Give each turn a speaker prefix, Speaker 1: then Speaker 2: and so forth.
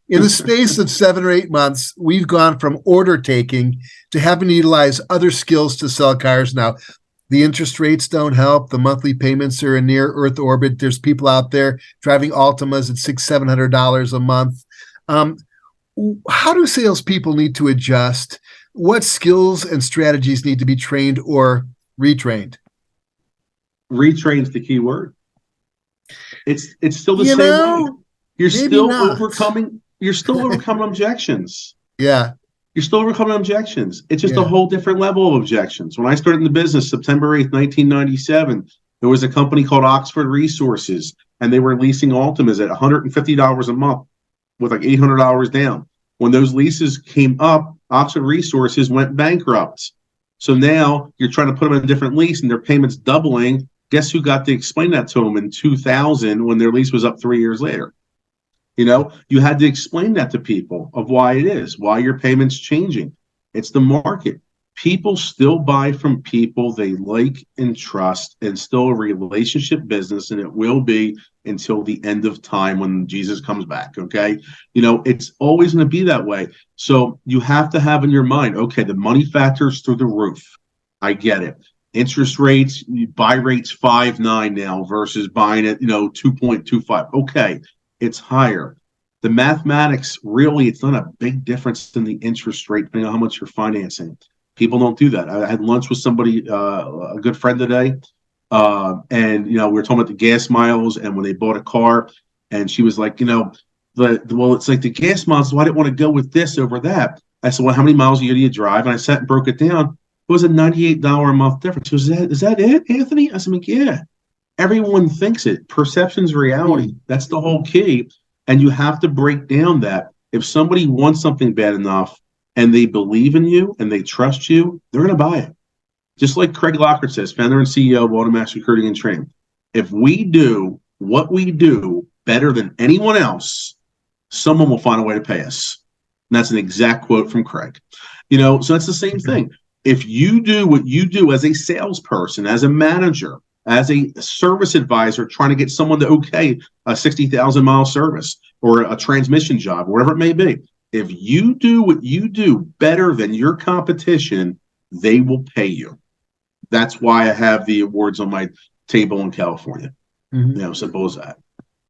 Speaker 1: In the space of 7 or 8 months, we've gone from order taking to having to utilize other skills to sell cars now. The interest rates don't help. The monthly payments are in near Earth orbit. There's people out there driving Altimas at $600-$700 a month. How do salespeople need to adjust? What skills and strategies need to be trained or retrained?
Speaker 2: Retrain's the key word. It's still the same way. You're still overcoming objections.
Speaker 1: Yeah.
Speaker 2: You're still overcoming objections. It's just a whole different level of objections. When I started in the business, September 8th, 1997, there was a company called Oxford Resources, and they were leasing Altimas at $150 a month with like $800 down. When those leases came up, Oxford Resources went bankrupt. So now you're trying to put them in a different lease and their payment's doubling. Guess who got to explain that to them in 2000 when their lease was up 3 years later? You had to explain that to people of why it is, why your payment's changing. It's the market. People still buy from people they like and trust, and still a relationship business, and it will be until the end of time when Jesus comes back, okay? It's always going to be that way. So you have to have in your mind, okay, the money factor's through the roof. I get it. Interest rates, buy rates 5.9 now versus buying it, 2.25. Okay. It's higher. The mathematics, really, it's not a big difference in the interest rate, depending on how much you're financing. People don't do that. I had lunch with somebody, a good friend today, and we were talking about the gas miles and when they bought a car, and she was like, it's like the gas miles, so I didn't want to go with this over that. I said, well, how many miles a year do you drive? And I sat and broke it down. It was a $98 a month difference. She was, is that it, Anthony? I said, like, yeah. Everyone thinks it. Perception's reality. That's the whole key. And you have to break down that if somebody wants something bad enough and they believe in you and they trust you, they're going to buy it. Just like Craig Lockhart says, founder and CEO of AutoMax Recruiting and Training. If we do what we do better than anyone else, someone will find a way to pay us. And that's an exact quote from Craig. So that's the same thing. If you do what you do as a salesperson, as a manager, as a service advisor trying to get someone to okay a 60,000-mile service or a transmission job, whatever it may be. If you do what you do better than your competition, they will pay you. That's why I have the awards on my table in California. Simple as that.